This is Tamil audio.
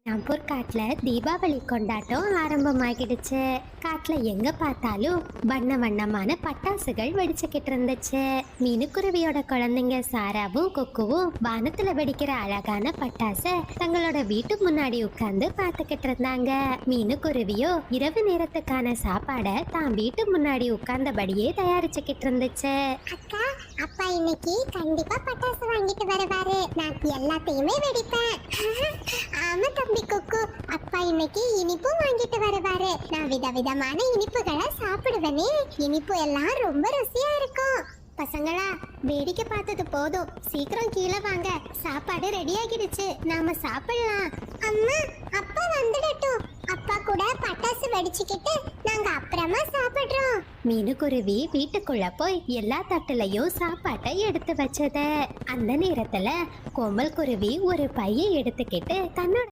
ராம்பூர் காட்டுல தீபாவளி கொண்டாட்டம் ஆரம்பமாகிடுச்சு. காட்டுல எங்க பார்த்தாலும் வண்ண வண்ணமான பட்டாசுகள் வெடிச்சுக்கிட்டு இருந்துச்சு. மீனுக்குருவியோட குழந்தைங்க சாராவும் கொக்குவும் வானத்துல வெடிக்கிற அழகான பட்டாச தங்களோட வீட்டு முன்னாடி உட்கார்ந்து பார்த்துக்கிட்டு இருந்தாங்க. மீனுக்குருவியோ இரவு நேரத்துக்கான சாப்பாட தான் வீட்டு முன்னாடி உட்கார்ந்தபடியே தயாரிச்சுக்கிட்டு இருந்துச்சு. அக்கா, அப்பா இன்னைக்கு கண்டிப்பா பட்டாசு வாங்கிட்டு வருவாரு. நான் எல்லாத்தையுமே வெடிப்பேன். ஆமா தம்பி கொக்கு, அப்பா இன்னைக்கு இனிப்பு வாங்கிட்டு வருவாரு. நான் விதவிதமான இனிப்புகளை சாப்பிடுவேனே. இனிப்பு எல்லாம் ரொம்ப ருசியா இருக்கும். பசங்களா, வேடிக்கை பார்த்தது போதும், சீக்கிரம் கீழே வாங்க. சாப்பாடு ரெடி ஆகிடுச்சு, நாம சாப்பிடலாம். அம்மா, அப்பா வந்துடட்டும். அப்பா கூட பட்டாசு வெடிச்சுக்கிட்டு நாங்க அப்புறமா சாப்பிடுறோம். மீனுக்குருவி வீட்டுக்குள்ள போய் எல்லா தட்டுலையும் சாப்பாட்டை எடுத்து வச்சது. அந்த நேரத்துல கோமல் குருவி ஒரு பையை எடுத்துக்கிட்டு தன்னோட